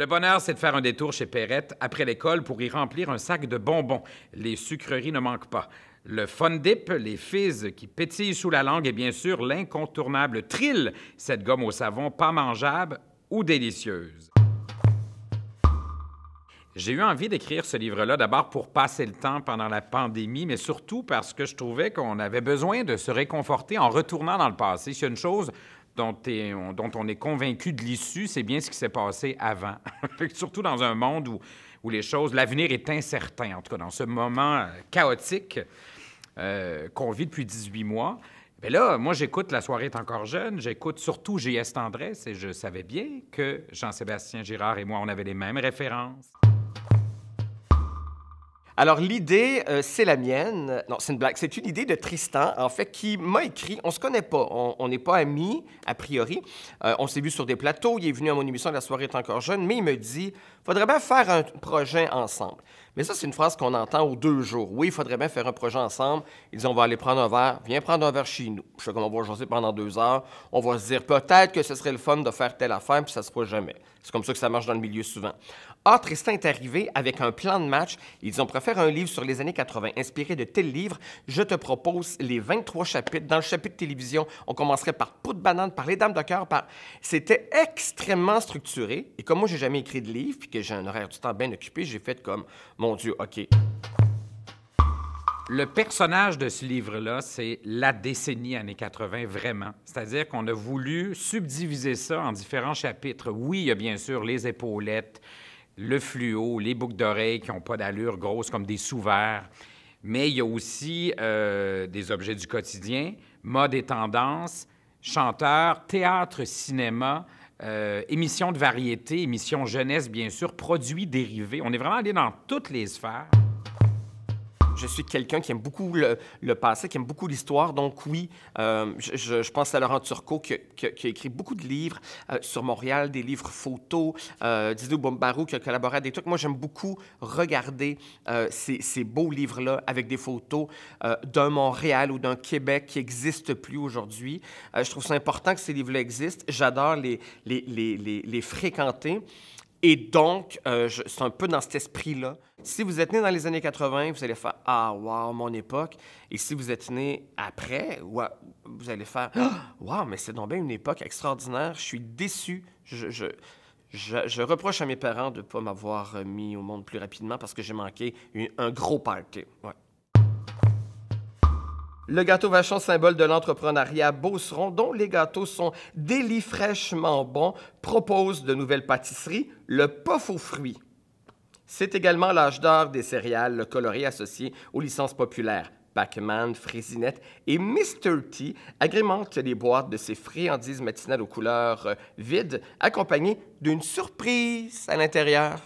Le bonheur, c'est de faire un détour chez Perrette après l'école pour y remplir un sac de bonbons. Les sucreries ne manquent pas. Le Fun Dip, les fizz qui pétillent sous la langue et bien sûr l'incontournable Trill, cette gomme au savon pas mangeable ou délicieuse. J'ai eu envie d'écrire ce livre-là d'abord pour passer le temps pendant la pandémie, mais surtout parce que je trouvais qu'on avait besoin de se réconforter en retournant dans le passé. S'il y a une chose dont on est convaincu de l'issue, c'est bien ce qui s'est passé avant. Surtout dans un monde où les choses, l'avenir est incertain, en tout cas dans ce moment chaotique qu'on vit depuis 18 mois. Bien là, moi, j'écoute La soirée est encore jeune, j'écoute surtout J.S. Tendresse et je savais bien que Jean-Sébastien Girard et moi, on avait les mêmes références. Alors, l'idée, c'est la mienne. Non, c'est une blague. C'est une idée de Tristan, en fait, qui m'a écrit. On se connaît pas. On n'est pas amis, a priori. On s'est vu sur des plateaux. Il est venu à mon émission La soirée est encore jeune, mais il me dit faudrait bien faire un projet ensemble. Mais ça, c'est une phrase qu'on entend aux 2 jours. Oui, il faudrait bien faire un projet ensemble. Il dit on va aller prendre un verre. Viens prendre un verre chez nous. Je sais comme on va jaser pendant 2 heures. On va se dire peut-être que ce serait le fun de faire telle affaire, puis ça se fera jamais. C'est comme ça que ça marche dans le milieu souvent. Ah, Tristan est arrivé avec un plan de match. Il dit on pourrait faire un livre sur les années 80, inspiré de tel livre. Je te propose les 23 chapitres. Dans le chapitre télévision, on commencerait par Peau de banane, par Les Dames de cœur. C'était extrêmement structuré. Et comme moi, j'ai jamais écrit de livre, puis que j'ai un horaire du temps bien occupé, j'ai fait comme, mon Dieu, OK. Le personnage de ce livre-là, c'est la décennie années 80, vraiment. C'est-à-dire qu'on a voulu subdiviser ça en différents chapitres. Oui, il y a bien sûr les épaulettes, le fluo, les boucles d'oreilles qui n'ont pas d'allure grosse comme des sous-verts, mais il y a aussi des objets du quotidien, mode et tendance, chanteurs, théâtre, cinéma, émissions de variété, émissions jeunesse, bien sûr, produits dérivés. On est vraiment allé dans toutes les sphères. Je suis quelqu'un qui aime beaucoup le passé, qui aime beaucoup l'histoire. Donc oui, je pense à Laurent Turcot qui a écrit beaucoup de livres sur Montréal, des livres photos. Didou Boumbarou qui a collaboré à des trucs. Moi, j'aime beaucoup regarder ces beaux livres-là avec des photos d'un Montréal ou d'un Québec qui n'existe plus aujourd'hui. Je trouve ça important que ces livres-là existent. J'adore les fréquenter. Et donc, c'est un peu dans cet esprit-là. Si vous êtes né dans les années 80, vous allez faire « Ah, wow, mon époque ». Et si vous êtes né après, vous allez faire « Wow, mais c'est donc bien une époque extraordinaire. Je suis déçu. Je reproche à mes parents de ne pas m'avoir mis au monde plus rapidement parce que j'ai manqué un gros party. » Ouais. Le gâteau Vachon, symbole de l'entrepreneuriat Beauceron, dont les gâteaux sont délifraîchement bons, propose de nouvelles pâtisseries, le puff aux fruits. C'est également l'âge d'or des céréales colorées associées aux licences populaires. Pac-Man, Fraisinette et Mr. T agrémentent les boîtes de ces friandises matinales aux couleurs vides, accompagnées d'une surprise à l'intérieur.